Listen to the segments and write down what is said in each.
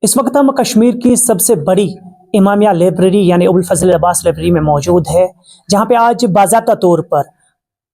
इस वक्त हम कश्मीर की सबसे बड़ी इमामिया लाइब्रेरी यानी अबुल फजल अब्बास लाइब्रेरी में मौजूद है, जहाँ पे आज बाज़ाब्ता तौर पर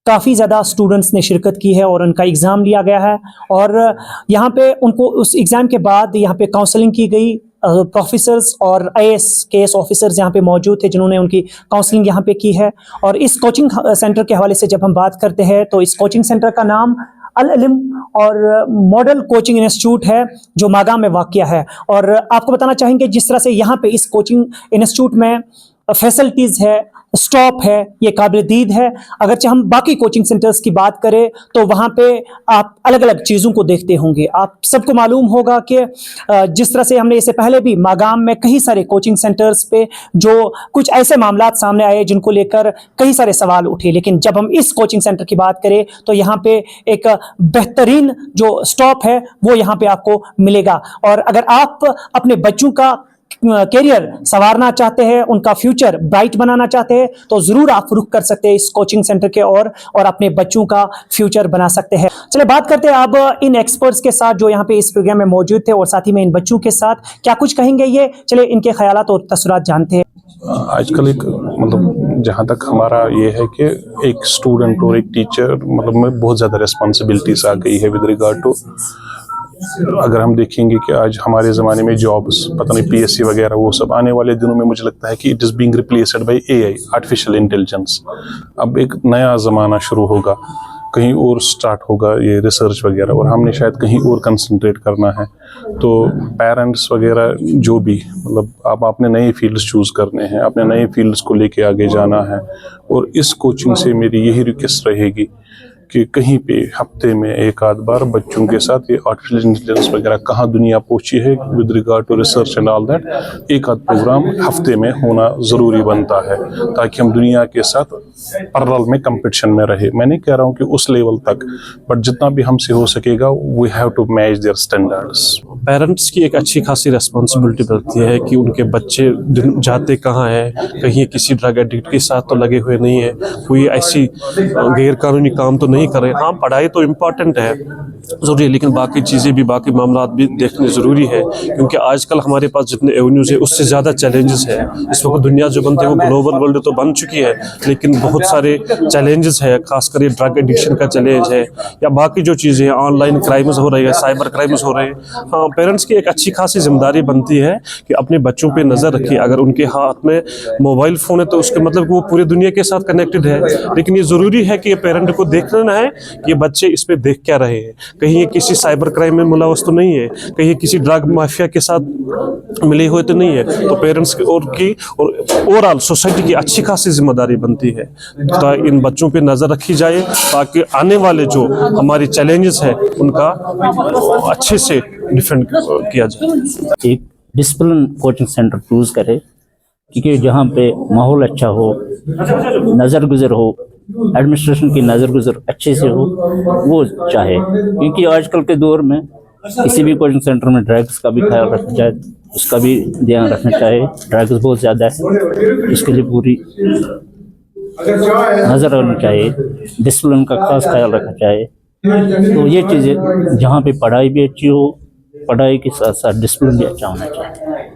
काफ़ी ज़्यादा स्टूडेंट्स ने शिरकत की है और उनका एग्ज़ाम लिया गया है। और यहाँ पे उनको उस एग्ज़ाम के बाद यहाँ पे काउंसलिंग की गई। प्रोफेसर्स और IAS KS ऑफिसर्स यहाँ पे मौजूद थे जिन्होंने उनकी काउंसलिंग यहाँ पे की है। और इस कोचिंग सेंटर के हवाले से जब हम बात करते हैं तो इस कोचिंग सेंटर का नाम अल इल्म और मॉडल कोचिंग इंस्टीट्यूट है, जो मागाम में वाक़या है। और आपको बताना चाहेंगे जिस तरह से यहाँ पे इस कोचिंग इंस्टीट्यूट में फैसिलिटीज़ है, स्टॉप है, ये काबिल दीद है। अगरचे हम बाकी कोचिंग सेंटर्स की बात करें तो वहाँ पे आप अलग अलग चीज़ों को देखते होंगे। आप सबको मालूम होगा कि जिस तरह से हमने इससे पहले भी मागाम में कई सारे कोचिंग सेंटर्स पे जो कुछ ऐसे मामलात सामने आए जिनको लेकर कई सारे सवाल उठे, लेकिन जब हम इस कोचिंग सेंटर की बात करें तो यहाँ पे एक बेहतरीन जो स्टॉप है वो यहाँ पे आपको मिलेगा। और अगर आप अपने बच्चों का कैरियर संवारना चाहते हैं, उनका फ्यूचर ब्राइट बनाना चाहते हैं, तो ज़रूर आप रुख कर सकते हैं इस कोचिंग सेंटर के और अपने बच्चों का फ्यूचर बना सकते हैं। चलिए बात करते हैं अब इन एक्सपर्ट्स के साथ जो यहाँ पे इस प्रोग्राम में मौजूद थे और साथ ही में इन बच्चों के साथ क्या कुछ कहेंगे ये। चलिए इनके ख्यालात और तसुरात जानते हैं। आजकल एक मतलब जहाँ तक हमारा ये है कि एक स्टूडेंट और एक टीचर मतलब में बहुत ज़्यादा रिस्पॉन्सिबिलिटीज आ गई है विद रिगार्ड टू। अगर हम देखेंगे कि आज हमारे ज़माने में जॉब्स पता नहीं PSC वगैरह वो सब आने वाले दिनों में मुझे लगता है कि it is being replaced by AI artificial intelligence. अब एक नया ज़माना शुरू होगा, कहीं और स्टार्ट होगा ये रिसर्च वगैरह, और हमने शायद कहीं और कंसंट्रेट करना है। तो पेरेंट्स वगैरह जो भी मतलब आप अपने नए फील्ड्स चूज़ करने हैं, अपने नए फील्ड्स को लेके आगे जाना है। और इस कोचिंग से मेरी यही रिक्वेस्ट रहेगी कि कहीं पे हफ्ते में एक आध बार बच्चों के साथ ये आर्टिफिशियल इंटेलिजेंस वगैरह कहाँ दुनिया पहुंची है with regard to research and all that, एक आध प्रोग्राम हफ्ते में होना ज़रूरी बनता है ताकि हम दुनिया के साथ पैरेलल में कंपटीशन में रहे। मैं नहीं कह रहा हूँ कि उस लेवल तक, बट जितना भी हमसे हो सकेगा we have to match their standards. Parents की एक अच्छी खासी रिस्पॉन्सिबिलिटी बनती है कि उनके बच्चे जाते कहाँ हैं, कहीं किसी ड्रग एडिक्ट के साथ तो लगे हुए नहीं है, कोई ऐसी गैर कानूनी काम तो नहीं कर रहे। हाँ, पढ़ाई तो इम्पॉर्टेंट है, ज़रूरी है, लेकिन बाकी चीज़ें भी, बाकी मामलात भी देखने ज़रूरी है, क्योंकि आजकल हमारे पास जितने एवेन्यूज़ है उससे ज़्यादा चैलेंजेस है। इस वक्त दुनिया जो बनती है वो ग्लोबल वर्ल्ड तो बन चुकी है, लेकिन बहुत सारे चैलेंजेस है, खासकर ये ड्रग एडिक्शन का चैलेंज है या बाकी जो चीज़ें हैं, ऑनलाइन क्राइम्स हो रही है, साइबर क्राइम्स हो रहे हैं। हाँ, पेरेंट्स की एक अच्छी खासी जिम्मेदारी बनती है कि अपने बच्चों पे नज़र रखिए। अगर उनके हाथ में मोबाइल फ़ोन है तो उसके मतलब कि वो पूरी दुनिया के साथ कनेक्टेड है, लेकिन ये ज़रूरी है कि पेरेंट को देखना है कि ये बच्चे इस पे देख क्या रहे हैं, कहीं ये किसी साइबर क्राइम में मुलव्वस तो नहीं है, कहीं किसी ड्रग माफिया के साथ मिले हुए तो नहीं है। तो पेरेंट्स की और ओवरऑल सोसाइटी की अच्छी खासी जिम्मेदारी बनती है तो इन बच्चों पे नज़र रखी जाए ताकि आने वाले जो हमारी चैलेंजेस है उनका अच्छे से डिफेंड किया जाए। एक डिसिप्लिन कोचिंग सेंटर चूज़ करे क्योंकि जहाँ पे माहौल अच्छा हो, नज़र गुज़र हो, एडमिनिस्ट्रेशन की नज़र गुज़र अच्छे से हो, वो चाहे। क्योंकि आजकल के दौर में किसी भी कोचिंग सेंटर में ड्रग्स का भी ख्याल रखना चाहे, उसका भी ध्यान रखना चाहे। ड्रग्स बहुत ज़्यादा है, इसके लिए पूरी नज़र रखनी चाहिए, डिसिप्लिन का खास ख्याल रखना चाहिए। तो ये चीज़ें जहाँ पे पढ़ाई भी अच्छी हो, पढ़ाई के साथ साथ डिसिप्लिन भी अच्छा होना चाहिए।